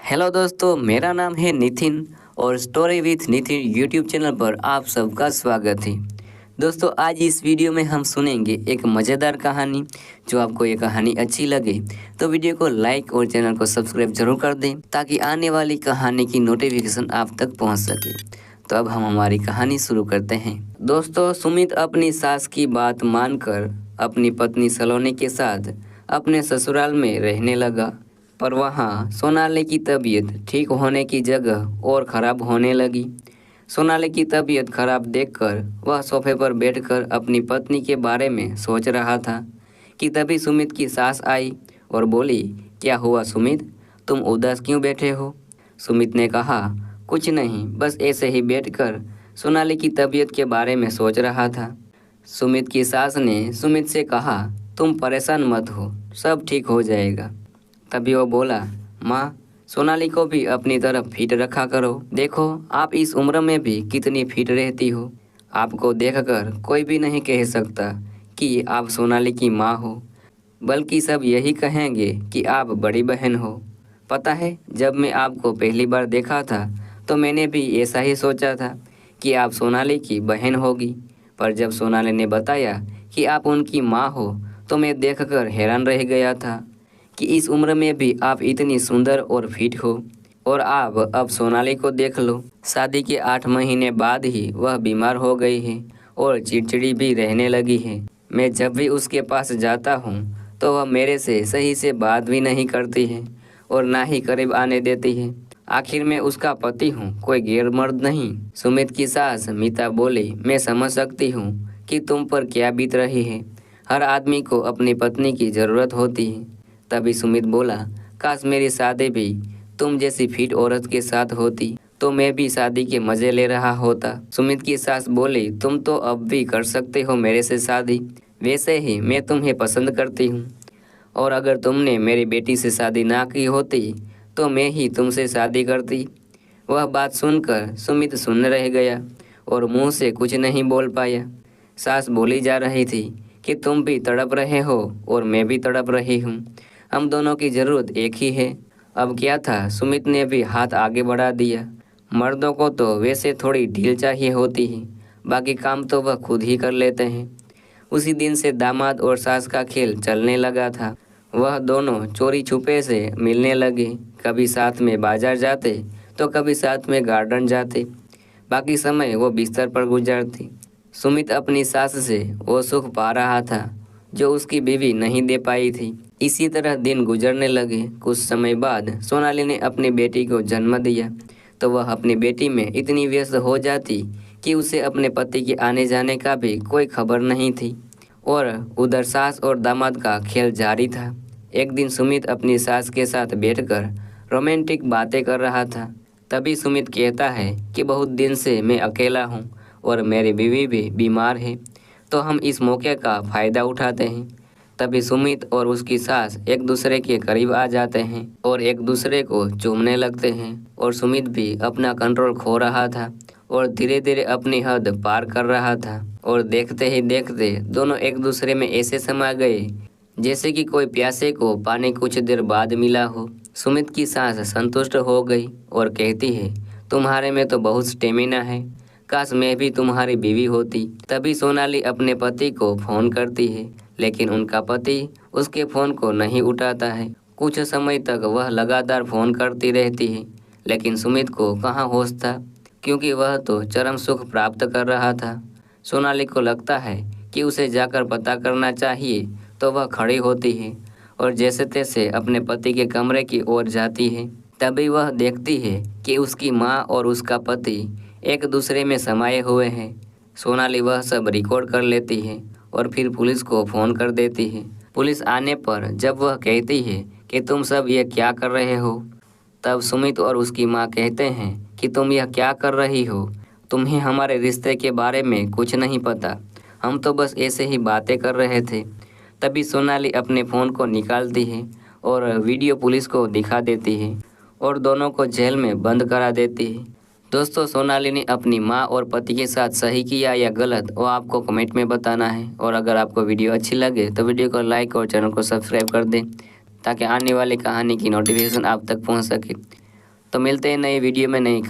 Hello दोस्तों, मेरा नाम है नितिन और story with Nitin YouTube channel पर आप सबका स्वागत है। दोस्तों, आज इस वीडियो में हम सुनेंगे एक मज़ेदार कहानी। जो आपको ये कहानी अच्छी लगे तो वीडियो को लाइक और चैनल को सब्सक्राइब जरूर कर दें ताकि आने वाली कहानी की नोटिफिकेशन आप तक पहुंच सके। तो अब हम हमारी कहानी शुरू करते हैं। दोस्तों, सुमित अपनी सास की बात मानकर अपनी पत्नी सलोनी के साथ अपने ससुराल में रहने लगा। पर वहाँ सोनाली की तबीयत ठीक होने की जगह और ख़राब होने लगी। सोनाली की तबीयत खराब देखकर वह सोफे पर बैठकर अपनी पत्नी के बारे में सोच रहा था कि तभी सुमित की सास आई और बोली, क्या हुआ सुमित, तुम उदास क्यों बैठे हो? सुमित ने कहा, कुछ नहीं, बस ऐसे ही बैठकर सोनाली की तबीयत के बारे में सोच रहा था। सुमित की सास ने सुमित से कहा, तुम परेशान मत हो, सब ठीक हो जाएगा। तभी वो बोला, माँ, सोनाली को भी अपनी तरफ फिट रखा करो। देखो, आप इस उम्र में भी कितनी फिट रहती हो। आपको देखकर कोई भी नहीं कह सकता कि आप सोनाली की माँ हो, बल्कि सब यही कहेंगे कि आप बड़ी बहन हो। पता है, जब मैं आपको पहली बार देखा था तो मैंने भी ऐसा ही सोचा था कि आप सोनाली की बहन होगी। पर जब सोनाली ने बताया कि आप उनकी माँ हो तो मैं देखकर हैरान रह गया था कि इस उम्र में भी आप इतनी सुंदर और फिट हो। और आप अब सोनाली को देख लो, शादी के 8 महीने बाद ही वह बीमार हो गई है और चिड़चिड़ी भी रहने लगी है। मैं जब भी उसके पास जाता हूँ तो वह मेरे से सही से बात भी नहीं करती है और ना ही करीब आने देती है। आखिर मैं उसका पति हूँ, कोई गैर मर्द नहीं। सुमित की सास मीता बोली, मैं समझ सकती हूँ कि तुम पर क्या बीत रही है। हर आदमी को अपनी पत्नी की ज़रूरत होती है। तभी सुमित बोला, काश मेरी शादी भी तुम जैसी फिट औरत के साथ होती तो मैं भी शादी के मज़े ले रहा होता। सुमित की सास बोली, तुम तो अब भी कर सकते हो मेरे से शादी, वैसे ही मैं तुम्हें पसंद करती हूँ और अगर तुमने मेरी बेटी से शादी ना की होती तो मैं ही तुमसे शादी करती। वह बात सुनकर सुमित सुन रह गया और मुंह से कुछ नहीं बोल पाया। सास बोली जा रही थी कि तुम भी तड़प रहे हो और मैं भी तड़प रही हूँ, हम दोनों की ज़रूरत एक ही है। अब क्या था, सुमित ने भी हाथ आगे बढ़ा दिया। मर्दों को तो वैसे थोड़ी ढील चाहिए होती है, बाकी काम तो वह खुद ही कर लेते हैं। उसी दिन से दामाद और सास का खेल चलने लगा था। वह दोनों चोरी छुपे से मिलने लगे, कभी साथ में बाजार जाते तो कभी साथ में गार्डन जाते। बाकी समय वो बिस्तर पर गुजारती। सुमित अपनी सास से वो सुख पा रहा था जो उसकी बीवी नहीं दे पाई थी। इसी तरह दिन गुजरने लगे। कुछ समय बाद सोनाली ने अपनी बेटी को जन्म दिया तो वह अपनी बेटी में इतनी व्यस्त हो जाती कि उसे अपने पति के आने जाने का भी कोई खबर नहीं थी। और उधर सास और दामाद का खेल जारी था। एक दिन सुमित अपनी सास के साथ बैठकर रोमांटिक बातें कर रहा था। तभी सुमित कहता है कि बहुत दिन से मैं अकेला हूँ और मेरी बीवी भी बीमार है, तो हम इस मौके का फ़ायदा उठाते हैं। तभी सुमित और उसकी सास एक दूसरे के करीब आ जाते हैं और एक दूसरे को चूमने लगते हैं और सुमित भी अपना कंट्रोल खो रहा था और धीरे धीरे अपनी हद पार कर रहा था। और देखते ही देखते दोनों एक दूसरे में ऐसे समा गए जैसे कि कोई प्यासे को पानी कुछ देर बाद मिला हो। सुमित की सास संतुष्ट हो गई और कहती है, तुम्हारे में तो बहुत स्टेमिना है, काश मैं भी तुम्हारी बीवी होती। तभी सोनाली अपने पति को फ़ोन करती है, लेकिन उनका पति उसके फ़ोन को नहीं उठाता है। कुछ समय तक वह लगातार फ़ोन करती रहती है, लेकिन सुमित को कहाँ होश था, क्योंकि वह तो चरम सुख प्राप्त कर रहा था। सोनाली को लगता है कि उसे जाकर पता करना चाहिए, तो वह खड़ी होती है और जैसे तैसे अपने पति के कमरे की ओर जाती है। तभी वह देखती है कि उसकी माँ और उसका पति एक दूसरे में समाये हुए हैं। सोनाली वह सब रिकॉर्ड कर लेती है और फिर पुलिस को फ़ोन कर देती है। पुलिस आने पर जब वह कहती है कि तुम सब ये क्या कर रहे हो, तब सुमित और उसकी माँ कहते हैं कि तुम यह क्या कर रही हो, तुम्हें हमारे रिश्ते के बारे में कुछ नहीं पता, हम तो बस ऐसे ही बातें कर रहे थे। तभी सोनाली अपने फ़ोन को निकालती है और वीडियो पुलिस को दिखा देती है और दोनों को जेल में बंद करा देती है। दोस्तों, सोनाली ने अपनी माँ और पति के साथ सही किया या गलत, वो आपको कमेंट में बताना है। और अगर आपको वीडियो अच्छी लगे तो वीडियो को लाइक और चैनल को सब्सक्राइब कर दें ताकि आने वाली कहानी की नोटिफिकेशन आप तक पहुँच सके। तो मिलते हैं नए वीडियो में नई